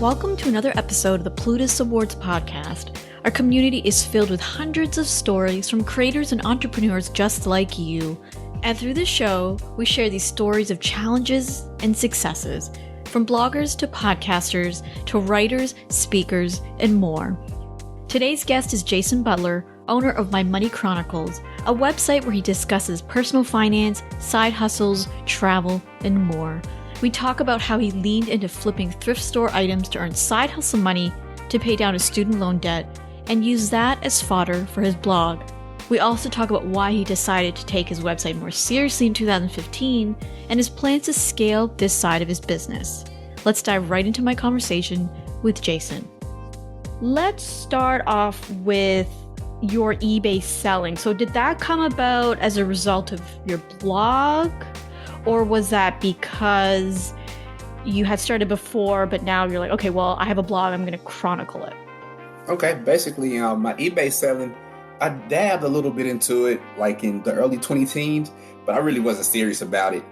Welcome to another episode of the Plutus Awards Podcast. Our community is filled with hundreds of stories from creators and entrepreneurs just like you. And through this show, we share these stories of challenges and successes, from bloggers to podcasters to writers, speakers, and more. Today's guest is Jason Butler, owner of My Money Chronicles, a website where he discusses personal finance, side hustles, travel, and more. We talk about how he leaned into flipping thrift store items to earn side hustle money to pay down his student loan debt and use that as fodder for his blog. We also talk about why he decided to take his website more seriously in 2015 and his plans to scale this side of his business. Let's dive right into my conversation with Jason. Let's start off with your eBay selling. So did that come about as a result of your blog? Or was that because you had started before, but now you're like, okay, well, I have a blog, I'm going to chronicle it? Okay, basically, my eBay selling, I dabbed a little bit into it like in the early 2010s, but I really wasn't serious about it.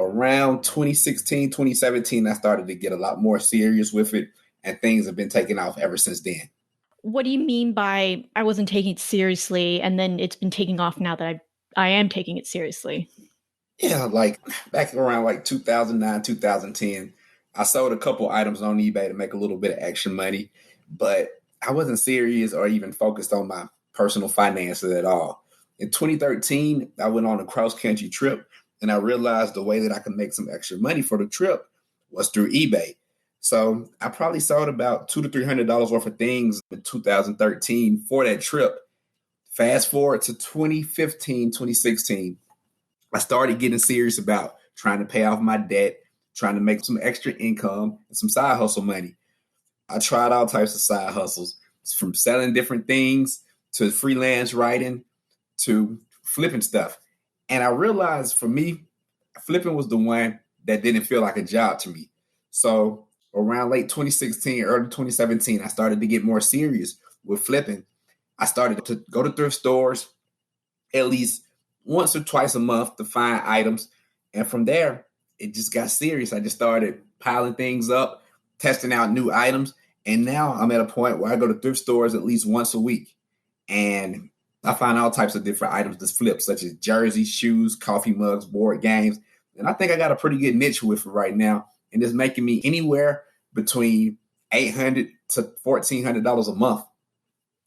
Around 2016, 2017, I started to get a lot more serious with it, and things have been taking off ever since then. What do you mean by I wasn't taking it seriously, and then it's been taking off now that I am taking it seriously? Yeah, like back around like 2009, 2010, I sold a couple items on eBay to make a little bit of extra money, but I wasn't serious or even focused on my personal finances at all. In 2013, I went on a cross-country trip, and I realized the way that I could make some extra money for the trip was through eBay. So I probably sold about $200 to $300 worth of things in 2013 for that trip. Fast forward to 2015, 2016. I started getting serious about trying to pay off my debt, trying to make some extra income and some side hustle money. I tried all types of side hustles, from selling different things to freelance writing to flipping stuff. And I realized for me, flipping was the one that didn't feel like a job to me. So around late 2016, early 2017, I started to get more serious with flipping. I started to go to thrift stores at least once or twice a month to find items. And from there, it just got serious. I just started piling things up, testing out new items. And now I'm at a point where I go to thrift stores at least once a week. And I find all types of different items to flip, such as jerseys, shoes, coffee mugs, board games. And I think I got a pretty good niche with it right now. And it's making me anywhere between $800 to $1,400 a month.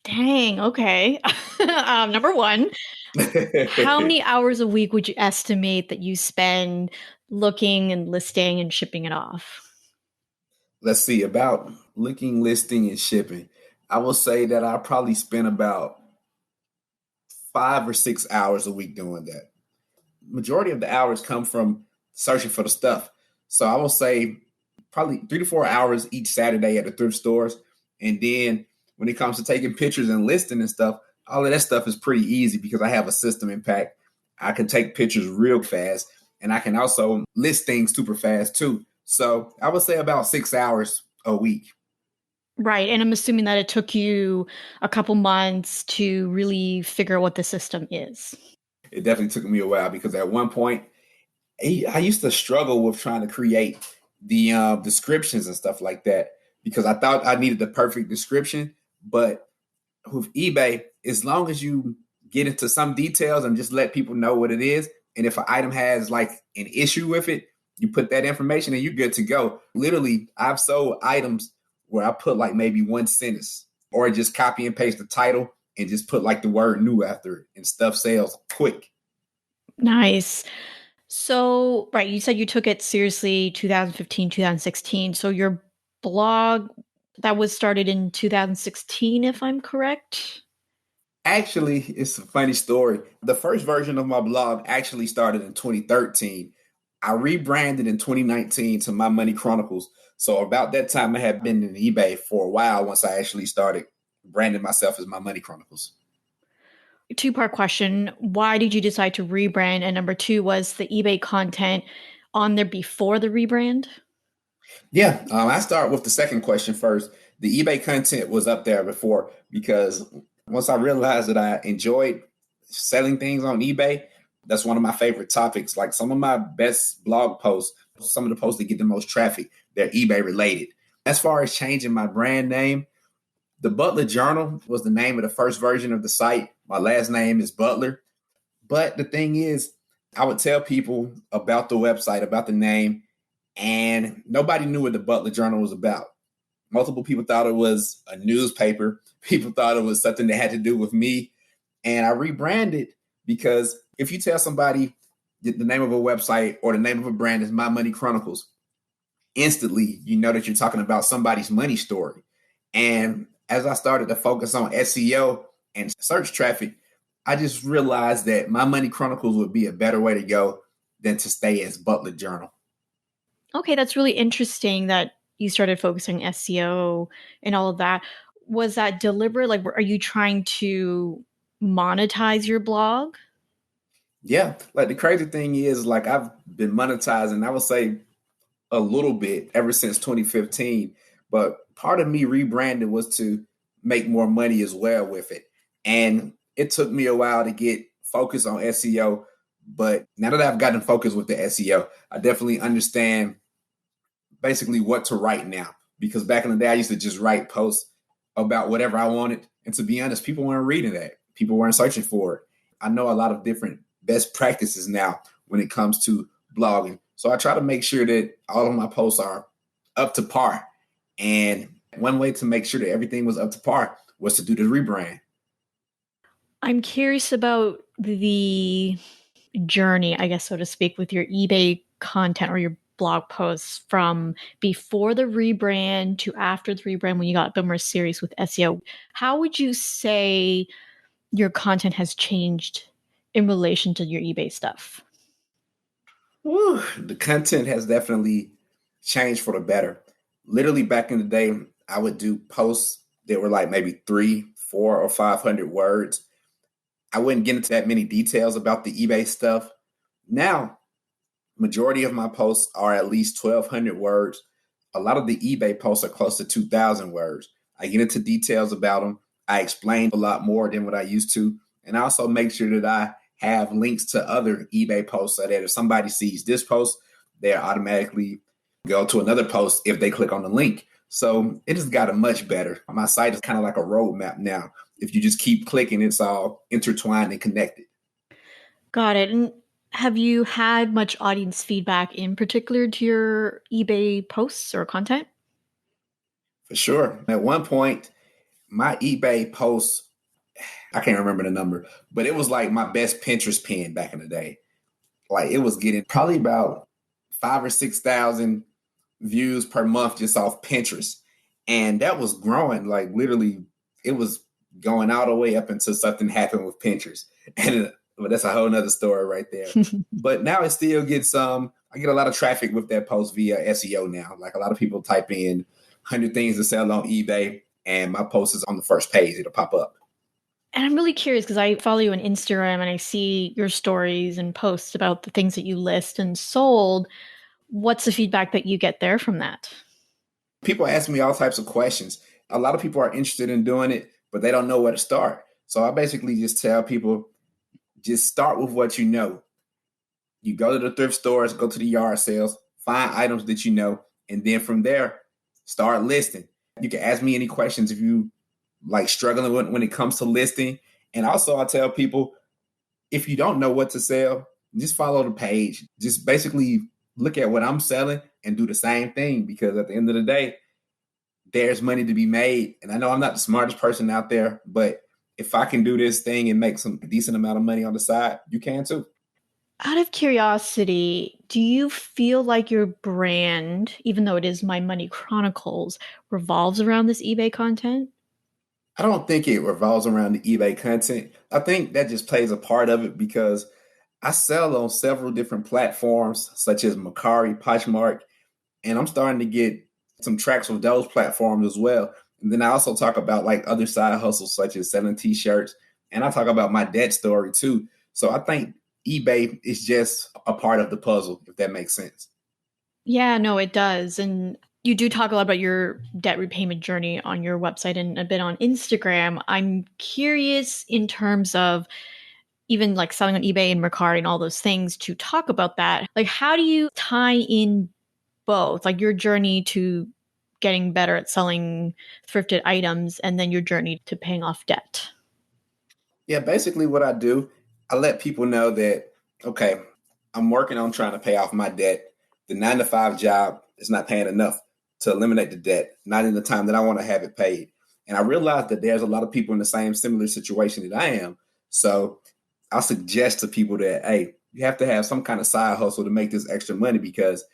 Dang, okay. Number one, how many hours a week would you estimate that you spend looking and listing and shipping it off? Let's see, about looking, listing, and shipping. I will say that I probably spend about 5 or 6 hours a week doing that. Majority of the hours come from searching for the stuff. So I will say probably 3 to 4 hours each Saturday at the thrift stores. And then when it comes to taking pictures and listing and stuff, all of that stuff is pretty easy because I have a system in pack. I can take pictures real fast, and I can also list things super fast too. So I would say about 6 hours a week. Right. And I'm assuming that it took you a couple months to really figure out what the system is. It definitely took me a while because at one point, I used to struggle with trying to create the descriptions and stuff like that because I thought I needed the perfect description. But with eBay, as long as you get into some details and just let people know what it is, and if an item has like an issue with it, you put that information and you're good to go. Literally, I've sold items where I put like maybe one sentence or just copy and paste the title and just put like the word new after it, and stuff sells quick. Nice. So, right, you said you took it seriously 2015, 2016. So your blog, that was started in 2016, if I'm correct? Actually, it's a funny story. The first version of my blog actually started in 2013. I rebranded in 2019 to My Money Chronicles. So about that time, I had been in eBay for a while once I actually started branding myself as My Money Chronicles. Two-part question. Why did you decide to rebrand? And number two, was the eBay content on there before the rebrand? Yeah, I start with the second question first. The eBay content was up there before because once I realized that I enjoyed selling things on eBay, that's one of my favorite topics. Like some of my best blog posts, some of the posts that get the most traffic, they're eBay related. As far as changing my brand name, the Butler Journal was the name of the first version of the site. My last name is Butler. But the thing is, I would tell people about the website, about the name, and nobody knew what the Butler Journal was about. Multiple people thought it was a newspaper. People thought it was something that had to do with me. And I rebranded because if you tell somebody the name of a website or the name of a brand is My Money Chronicles, instantly you know that you're talking about somebody's money story. And as I started to focus on SEO and search traffic, I just realized that My Money Chronicles would be a better way to go than to stay as Butler Journal. Okay, that's really interesting that you started focusing SEO and all of that. Was that deliberate? Like, are you trying to monetize your blog? Yeah, like the crazy thing is, like I've been monetizing, I would say a little bit ever since 2015. But part of me rebranding was to make more money as well with it. And it took me a while to get focused on SEO. But now that I've gotten focused with the SEO, I definitely understand basically what to write now. Because back in the day, I used to just write posts about whatever I wanted. And to be honest, people weren't reading that. People weren't searching for it. I know a lot of different best practices now when it comes to blogging. So I try to make sure that all of my posts are up to par. And one way to make sure that everything was up to par was to do the rebrand. I'm curious about the journey, I guess, so to speak, with your eBay content or your blog posts from before the rebrand to after the rebrand when you got a bit more serious with SEO. How would you say your content has changed in relation to your eBay stuff? Woo, the content has definitely changed for the better. Literally back in the day, I would do posts that were like maybe 300, 400, or 500 words. I wouldn't get into that many details about the eBay stuff. Now, majority of my posts are at least 1,200 words. A lot of the eBay posts are close to 2,000 words. I get into details about them. I explain a lot more than what I used to. And I also make sure that I have links to other eBay posts so that if somebody sees this post, they'll automatically go to another post if they click on the link. So it has gotten much better. My site is kind of like a roadmap now. If you just keep clicking, it's all intertwined and connected. Got it. And have you had much audience feedback in particular to your eBay posts or content? For sure. At one point, my eBay posts, I can't remember the number, but it was like my best Pinterest pin back in the day. Like it was getting probably about 5,000 or 6,000 views per month just off Pinterest. And that was growing. Like literally, it was going all the way up until something happened with Pinterest. And that's a whole nother story right there. But now it still gets I get a lot of traffic with that post via SEO now. Like a lot of people type in 100 things to sell on eBay and my post is on the first page. It'll pop up. And I'm really curious because I follow you on Instagram and I see your stories and posts about the things that you list and sold. What's the feedback that you get there from that? People ask me all types of questions. A lot of people are interested in doing it, but they don't know where to start. So I basically just tell people, just start with what you know. You go to the thrift stores, go to the yard sales, find items that you know, and then from there, start listing. You can ask me any questions if you like struggling when it comes to listing. And also I tell people, if you don't know what to sell, just follow the page. Just basically look at what I'm selling and do the same thing, because at the end of the day, there's money to be made. And I know I'm not the smartest person out there, but if I can do this thing and make some decent amount of money on the side, you can too. Out of curiosity, do you feel like your brand, even though it is My Money Chronicles, revolves around this eBay content? I don't think it revolves around the eBay content. I think that just plays a part of it because I sell on several different platforms such as Mercari, Poshmark, and I'm starting to get some tracks with those platforms as well. And then I also talk about like other side hustles such as selling t-shirts, and I talk about my debt story too. So I think eBay is just a part of the puzzle, if that makes sense. Yeah, no, it does. And you do talk a lot about your debt repayment journey on your website and a bit on Instagram. I'm curious in terms of even like selling on eBay and Mercari and all those things to talk about that. Like, how do you tie in both, like your journey to getting better at selling thrifted items, and then your journey to paying off debt. Yeah, basically what I do, I let people know that, okay, I'm working on trying to pay off my debt. The 9-to-5 job is not paying enough to eliminate the debt, not in the time that I want to have it paid. And I realized that there's a lot of people in the same similar situation that I am. So I suggest to people that, hey, you have to have some kind of side hustle to make this extra money, because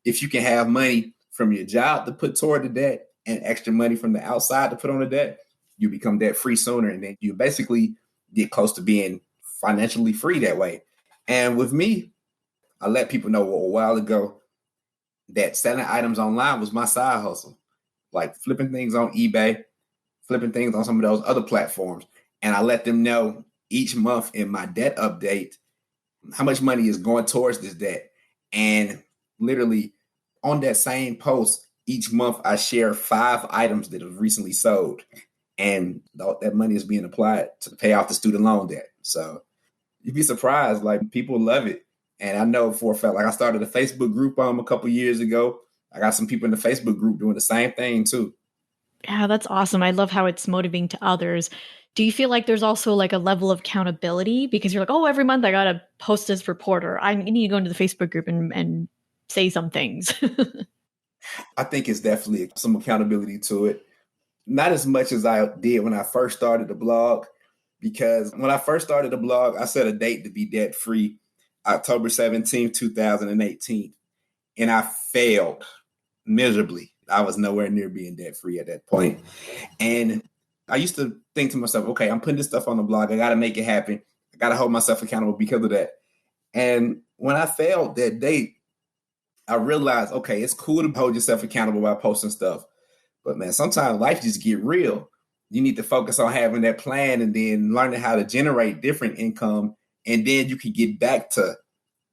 if you can have money from your job to put toward the debt and extra money from the outside to put on the debt, you become debt free sooner. And then you basically get close to being financially free that way. And with me, I let people know a while ago that selling items online was my side hustle, like flipping things on eBay, flipping things on some of those other platforms. And I let them know each month in my debt update how much money is going towards this debt. And literally on that same post, each month I share 5 items that have recently sold. And that money is being applied to pay off the student loan debt. So you'd be surprised, like people love it. And I know for a fact, like I started a Facebook group a couple years ago. I got some people in the Facebook group doing the same thing too. Yeah, that's awesome. I love how it's motivating to others. Do you feel like there's also like a level of accountability, because you're like, oh, every month I got to post this report, or I need to go into the Facebook group and say some things? I think it's definitely some accountability to it. Not as much as I did when I first started the blog, because when I first started the blog, I set a date to be debt free, October 17th, 2018. And I failed miserably. I was nowhere near being debt free at that point. And I used to think to myself, okay, I'm putting this stuff on the blog. I got to make it happen. I got to hold myself accountable because of that. And when I failed that date, I realized, okay, it's cool to hold yourself accountable by posting stuff. But man, sometimes life just get real. You need to focus on having that plan and then learning how to generate different income. And then you can get back to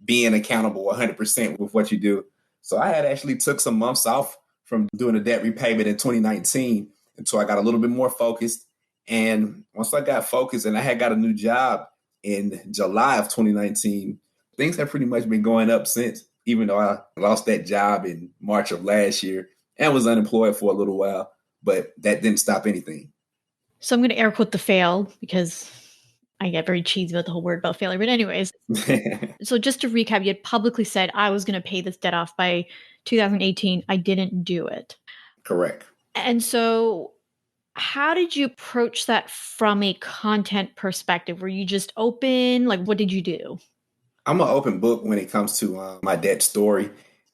being accountable 100% with what you do. So I had actually took some months off from doing a debt repayment in 2019 until I got a little bit more focused. And once I got focused and I had got a new job in July of 2019, things have pretty much been going up since, even though I lost that job in March of last year and was unemployed for a little while, but that didn't stop anything. So I'm going to air quote the fail, because I get very cheesy about the whole word about failure. But anyways, so just to recap, you had publicly said, I was going to pay this debt off by 2018. I didn't do it. Correct. And so how did you approach that from a content perspective? Were you just open? Like, what did you do? I'm an open book when it comes to my debt story.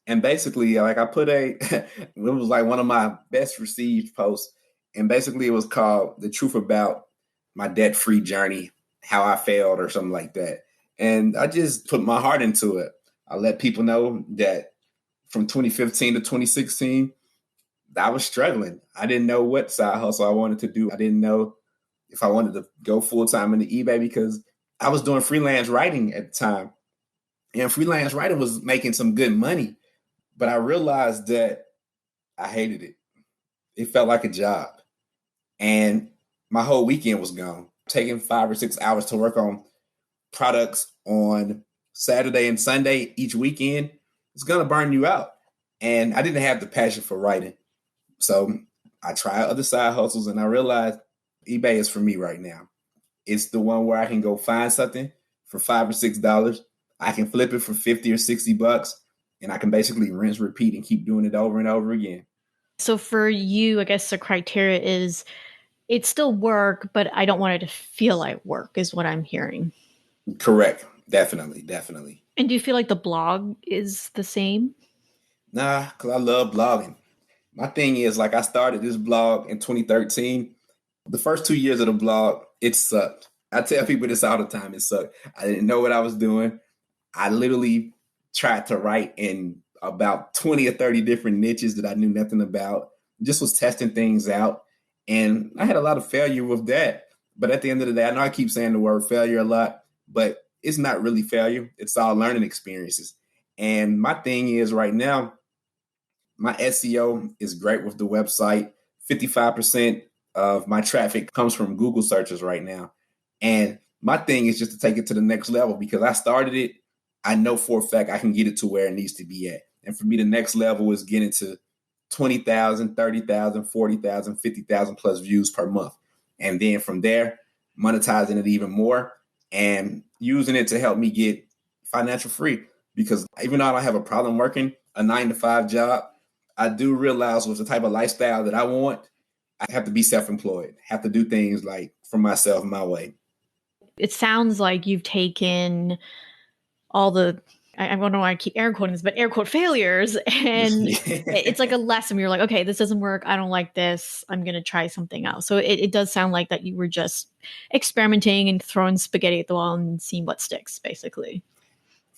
And basically, like I put it was like one of my best received posts. And basically it was called The Truth About My Debt-Free Journey, How I Failed, or something like that. And I just put my heart into it. I let people know that from 2015 to 2016, I was struggling. I didn't know what side hustle I wanted to do. I didn't know if I wanted to go full-time into eBay, because I was doing freelance writing at the time. And freelance writing was making some good money. But I realized that I hated it. It felt like a job. And my whole weekend was gone. Taking 5 or 6 hours to work on products on Saturday and Sunday each weekend, it's going to burn you out. And I didn't have the passion for writing. So I tried other side hustles and I realized eBay is for me right now. It's the one where I can go find something for $5 or $6. I can flip it for 50 or 60 bucks. And I can basically rinse, repeat, and keep doing it over and over again. So for you, I guess the criteria is it's still work, but I don't want it to feel like work, is what I'm hearing. Correct. Definitely. And do you feel like the blog is the same? Nah, because I love blogging. My thing is, like, I started this blog in 2013. The first 2 years of the blog, it sucked. I tell people this all the time. It sucked. I didn't know what I was doing. I literally tried to write in about 20 or 30 different niches that I knew nothing about. Just was testing things out. And I had a lot of failure with that. But at the end of the day, I know I keep saying the word failure a lot, but it's not really failure. It's all learning experiences. And my thing is right now, my SEO is great with the website. 55% of my traffic comes from Google searches right now. And my thing is just to take it to the next level, because I started it. I know for a fact I can get it to where it needs to be at. And for me, the next level is getting to 20,000, 30,000, 40,000, 50,000 plus views per month. And then from there, monetizing it even more and using it to help me get financial free. Because even though I don't have a problem working a 9-to-5 job, I do realize with the type of lifestyle that I want, I have to be self-employed, have to do things like for myself, my way. It sounds like you've taken all the, I don't know why I keep air quoting this, but air quote failures. And it's like a lesson where you're like, okay, this doesn't work. I don't like this. I'm going to try something else. So it does sound like that you were just experimenting and throwing spaghetti at the wall and seeing what sticks, basically.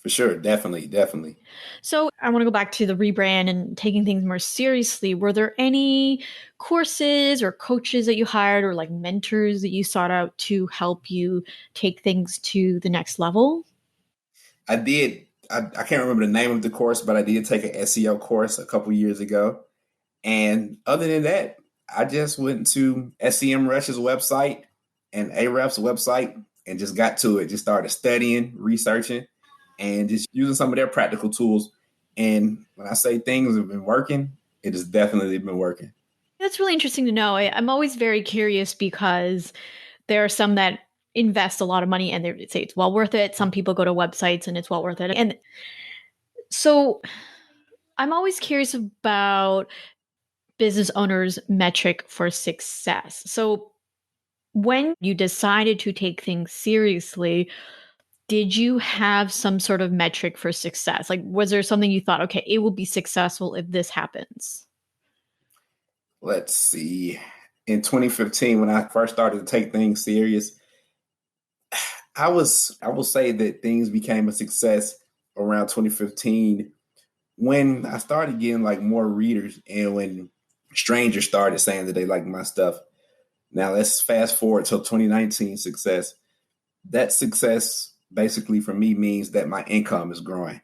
For sure. Definitely. So I want to go back to the rebrand and taking things more seriously. Were there any courses or coaches that you hired or like mentors that you sought out to help you take things to the next level? I did. I can't remember the name of the course, but I did take an SEO course a couple years ago. And other than that, I just went to SEMrush's website and Ahrefs' website and just got to it. Just started studying, researching, and just using some of their practical tools. And when I say things have been working, it has definitely been working. That's really interesting to know. I'm always very curious because there are some that invest a lot of money and they say it's well worth it. Some people go to websites and it's well worth it. And so I'm always curious about business owners' metric for success. So when you decided to take things seriously, did you have some sort of metric for success? Like, was there something you thought, okay, it will be successful if this happens? Let's see. In 2015, when I first started to take things serious, I will say that things became a success around 2015 when I started getting like more readers and when strangers started saying that they like my stuff. Now let's fast forward to 2019 success. That success basically for me means that my income is growing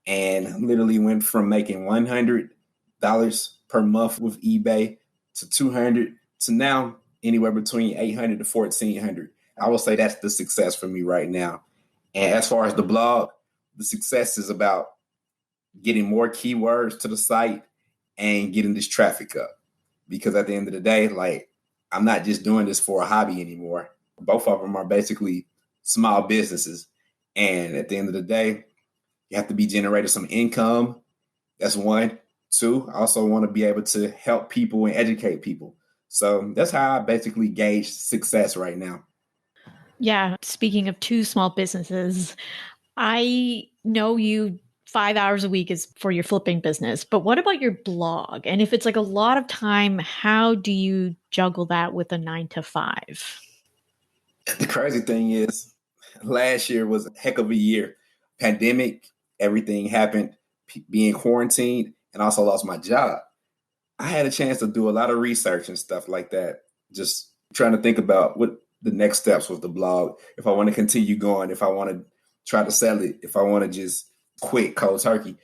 and literally went from making $100 per month with eBay to $200 to now anywhere between $800 to $1,400. I will say that's the success for me right now. And as far as the blog, the success is about getting more keywords to the site and getting this traffic up. Because at the end of the day, like, I'm not just doing this for a hobby anymore. Both of them are basically small businesses. And at the end of the day, you have to be generating some income. That's one. Two, I also want to be able to help people and educate people. So that's how I basically gauge success right now. Yeah. Speaking of two small businesses, I know you 5 hours a week is for your flipping business, but what about your blog? And if it's like a lot of time, how do you juggle that with a 9-to-5? The crazy thing is last year was a heck of a year. Pandemic, everything happened, being quarantined, and also lost my job. I had a chance to do a lot of research and stuff like that. Just trying to think about what the next steps with the blog. If I want to continue going, if I want to try to sell it, if I want to just quit cold turkey.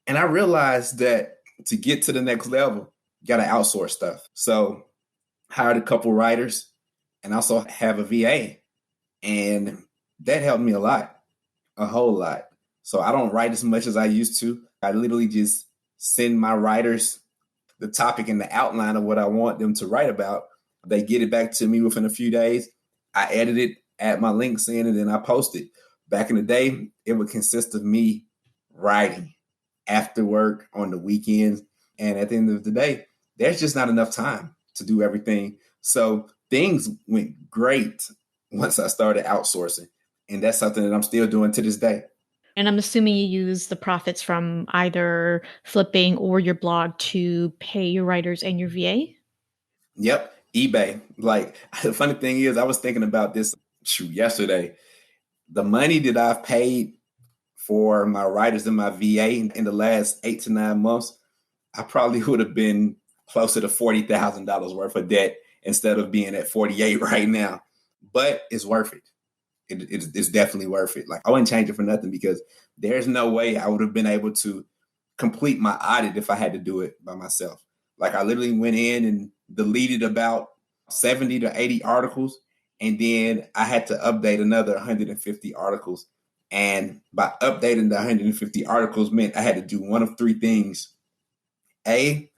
And I realized that to get to the next level, you got to outsource stuff. So hired a couple writers and also have a VA. And that helped me a lot, a whole lot. So I don't write as much as I used to. I literally just send my writers the topic and the outline of what I want them to write about. They get it back to me within a few days. I edit it, add my links in, and then I post it. Back in the day, it would consist of me writing after work on the weekends. And at the end of the day, there's just not enough time to do everything. So things went great once I started outsourcing. And that's something that I'm still doing to this day. And I'm assuming you use the profits from either flipping or your blog to pay your writers and your VA? Yep. eBay. Like, the funny thing is, I was thinking about this yesterday. The money that I've paid for my writers and my VA in the last 8 to 9 months, I probably would have been closer to $40,000 worth of debt instead of being at 48 right now. But it's worth it. It's definitely worth it. Like, I wouldn't change it for nothing because there's no way I would have been able to complete my audit if I had to do it by myself. Like, I literally went in and deleted about 70 to 80 articles. And then I had to update another 150 articles. And by updating the 150 articles meant I had to do one of three things. A,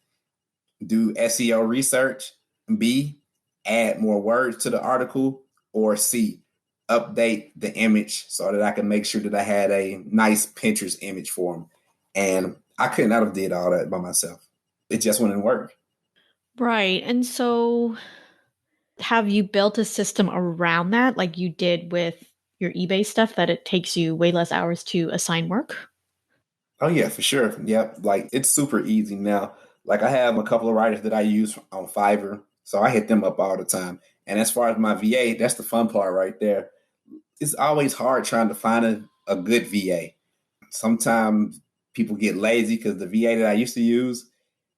do SEO research, B, add more words to the article, or C, update the image so that I can make sure that I had a nice Pinterest image for them. And I could not have did all that by myself. It just wouldn't work. Right. And so have you built a system around that like you did with your eBay stuff that it takes you way less hours to assign work? Oh yeah, for sure. Yep. Like it's super easy now. Like I have a couple of writers that I use on Fiverr. So I hit them up all the time. And as far as my VA, that's the fun part right there. It's always hard trying to find a good VA. Sometimes people get lazy because the VA that I used to use,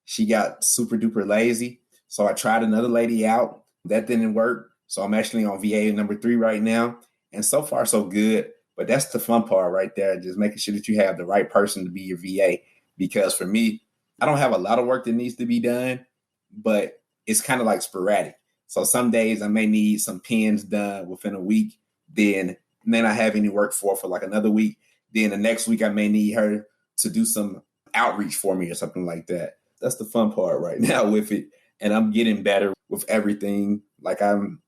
she got super duper lazy. So I tried another lady out. That didn't work. So I'm actually on VA number 3 right now. And so far, so good. But that's the fun part right there, just making sure that you have the right person to be your VA. Because for me, I don't have a lot of work that needs to be done, but it's kind of like sporadic. So some days I may need some pins done within a week. Then may not have any work for like another week. Then the next week I may need her to do some outreach for me or something like that. That's the fun part right now with it. And I'm getting better with everything. Like I'm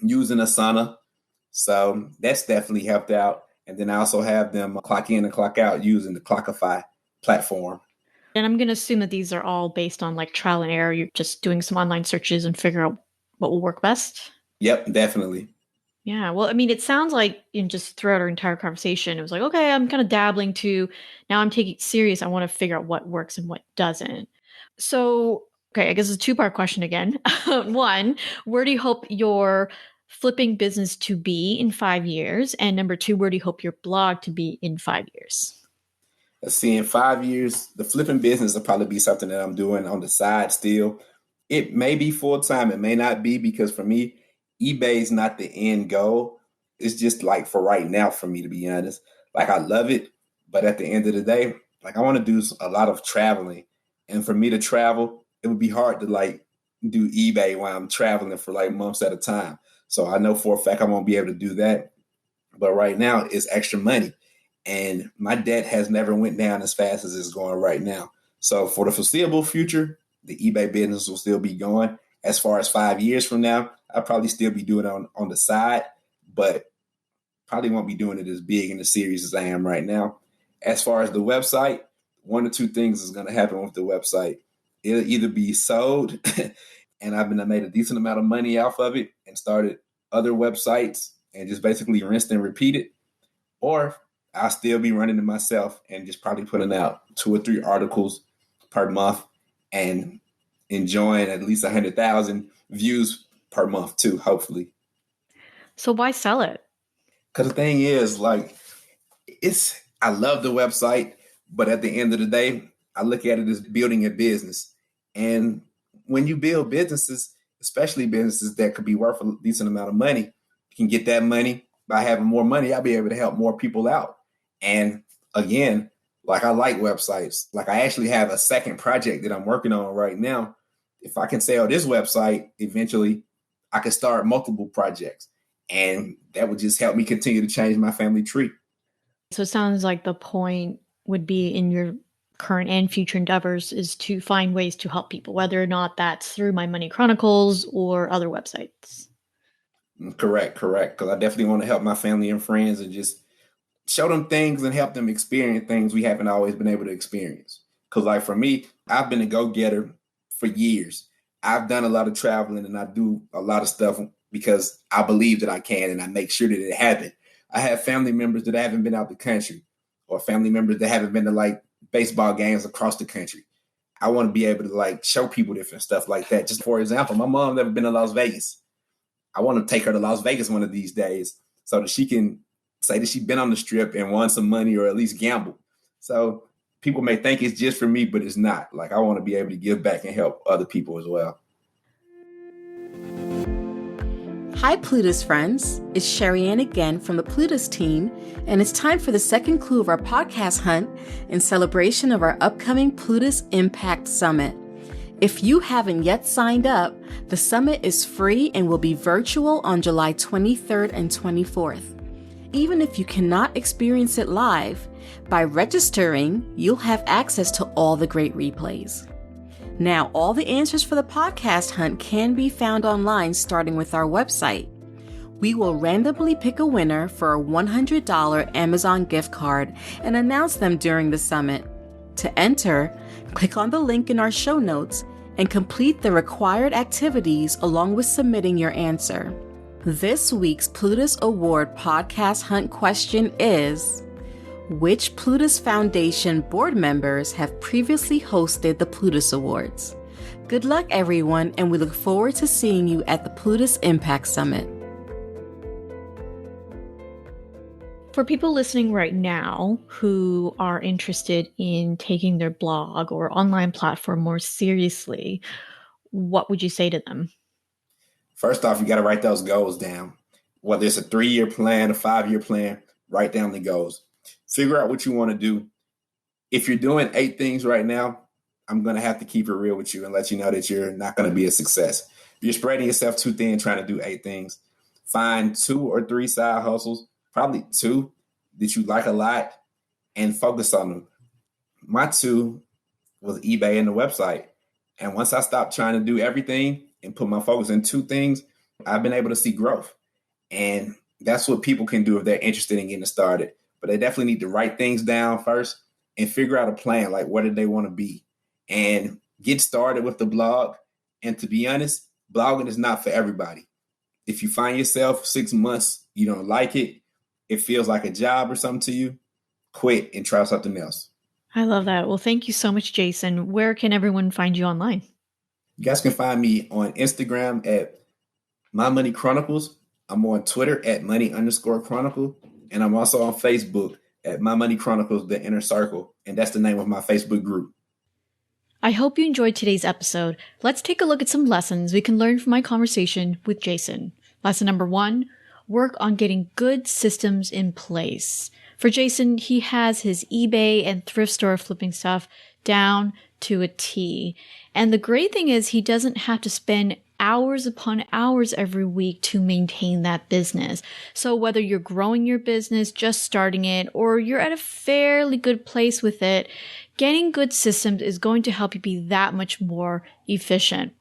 using Asana. So that's definitely helped out. And then I also have them clock in and clock out using the Clockify platform. And I'm going to assume that these are all based on like trial and error. You're just doing some online searches and figure out what will work best. Yep, definitely. Yeah. Well, I mean, it sounds like in just throughout our entire conversation, it was like, okay, I'm kind of dabbling to now I'm taking it serious. I want to figure out what works and what doesn't. So, okay, I guess it's a 2-part question again. 1, where do you hope your flipping business to be in 5 years? And number 2, where do you hope your blog to be in 5 years? Let's see, in 5 years, the flipping business will probably be something that I'm doing on the side still. It may be full time. It may not be, because for me, eBay is not the end goal. It's just like for right now, for me, to be honest. Like I love it, but at the end of the day, like I want to do a lot of traveling. And for me to travel, it would be hard to like do eBay while I'm traveling for like months at a time. So I know for a fact I won't be able to do that. But right now it's extra money. And my debt has never went down as fast as it's going right now. So for the foreseeable future, the eBay business will still be going. As far as 5 years from now, I'll probably still be doing it on the side, but probably won't be doing it as big in the series as I am right now. As far as the website, 1 or 2 things is going to happen with the website. It'll either be sold and I made a decent amount of money off of it and started other websites and just basically rinsed and repeated, or I'll still be running it myself and just probably putting out 2 or 3 articles per month and enjoying at least 100,000 views per month too, hopefully. So why sell it? Because the thing is, like, I love the website, but at the end of the day, I look at it as building a business. And when you build businesses, especially businesses that could be worth a decent amount of money, you can get that money. By having more money, I'll be able to help more people out. And again, like I like websites. Like I actually have a second project that I'm working on right now. If I can sell this website, eventually I can start multiple projects. And that would just help me continue to change my family tree. So it sounds like the point would be in your current and future endeavors is to find ways to help people, whether or not that's through My Money Chronicles or other websites. Correct. Because I definitely want to help my family and friends and just show them things and help them experience things we haven't always been able to experience. Because like for me, I've been a go-getter for years. I've done a lot of traveling and I do a lot of stuff because I believe that I can and I make sure that it happens. I have family members that haven't been out the country or family members that haven't been to like baseball games across the country. I want to be able to like show people different stuff like that. Just for example, my mom never been to Las Vegas. I want to take her to Las Vegas one of these days so that she can say that she's been on the strip and won some money or at least gamble. So people may think it's just for me, but it's not. Like I want to be able to give back and help other people as well. Hi, Plutus friends. It's Sherry Ann again from the Plutus team, and it's time for the second clue of our podcast hunt in celebration of our upcoming Plutus Impact Summit. If you haven't yet signed up, the summit is free and will be virtual on July 23rd and 24th. Even if you cannot experience it live, by registering, you'll have access to all the great replays. Now, all the answers for the podcast hunt can be found online, starting with our website. We will randomly pick a winner for a $100 Amazon gift card and announce them during the summit. To enter, click on the link in our show notes and complete the required activities along with submitting your answer. This week's Plutus Award Podcast Hunt question is: which Plutus Foundation board members have previously hosted the Plutus Awards? Good luck, everyone, and we look forward to seeing you at the Plutus Impact Summit. For people listening right now who are interested in taking their blog or online platform more seriously, what would you say to them? First off, you got to write those goals down. Whether it's a 3-year plan, a 5-year plan, write down the goals. Figure out what you want to do. If you're doing 8 things right now, I'm going to have to keep it real with you and let you know that you're not going to be a success. If you're spreading yourself too thin trying to do 8 things, find 2 or 3 side hustles, probably 2 that you like a lot, and focus on them. My 2 was eBay and the website. And once I stopped trying to do everything and put my focus in 2 things, I've been able to see growth. And that's what people can do if they're interested in getting started. But they definitely need to write things down first and figure out a plan, like what do they want to be, and get started with the blog. And to be honest, blogging is not for everybody. If you find yourself 6 months, you don't like it, it feels like a job or something to you, quit and try something else. I love that. Well, thank you so much, Jason. Where can everyone find you online? You guys can find me on Instagram at My Money Chronicles. I'm on Twitter at Money_Chronicle. And I'm also on Facebook at My Money Chronicles, The Inner Circle. And that's the name of my Facebook group. I hope you enjoyed today's episode. Let's take a look at some lessons we can learn from my conversation with Jason. Lesson number 1, work on getting good systems in place. For Jason, he has his eBay and thrift store flipping stuff down to a T. And the great thing is he doesn't have to spend hours upon hours every week to maintain that business. So whether you're growing your business, just starting it, or you're at a fairly good place with it, getting good systems is going to help you be that much more efficient.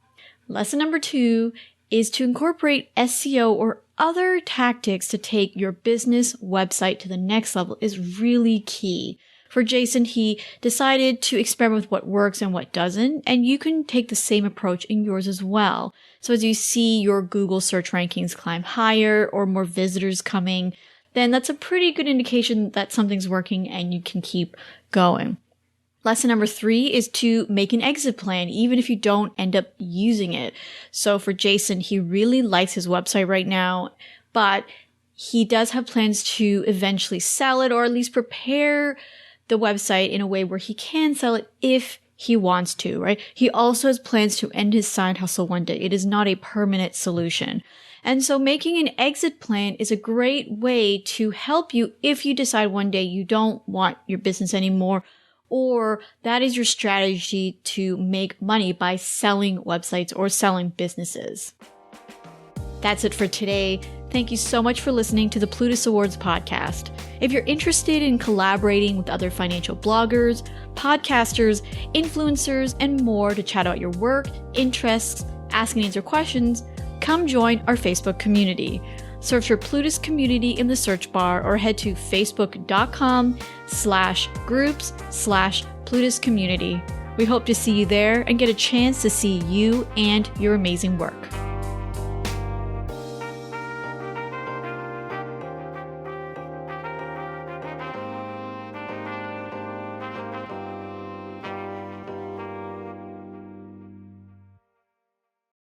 Lesson number 2 is to incorporate SEO or other tactics to take your business website to the next level is really key. For Jason, he decided to experiment with what works and what doesn't, and you can take the same approach in yours as well. So as you see your Google search rankings climb higher or more visitors coming, then that's a pretty good indication that something's working and you can keep going. Lesson number 3 is to make an exit plan, even if you don't end up using it. So for Jason, he really likes his website right now, but he does have plans to eventually sell it, or at least prepare the website in a way where he can sell it if he wants to, right? He also has plans to end his side hustle one day. It is not a permanent solution. And so making an exit plan is a great way to help you if you decide one day you don't want your business anymore, or that is your strategy to make money by selling websites or selling businesses. That's it for today. Thank you so much for listening to the Plutus Awards Podcast. If you're interested in collaborating with other financial bloggers, podcasters, influencers, and more to chat about your work, interests, ask and answer questions, come join our Facebook community. Search for Plutus Community in the search bar or head to facebook.com/groups/Plutus Community. We hope to see you there and get a chance to see you and your amazing work.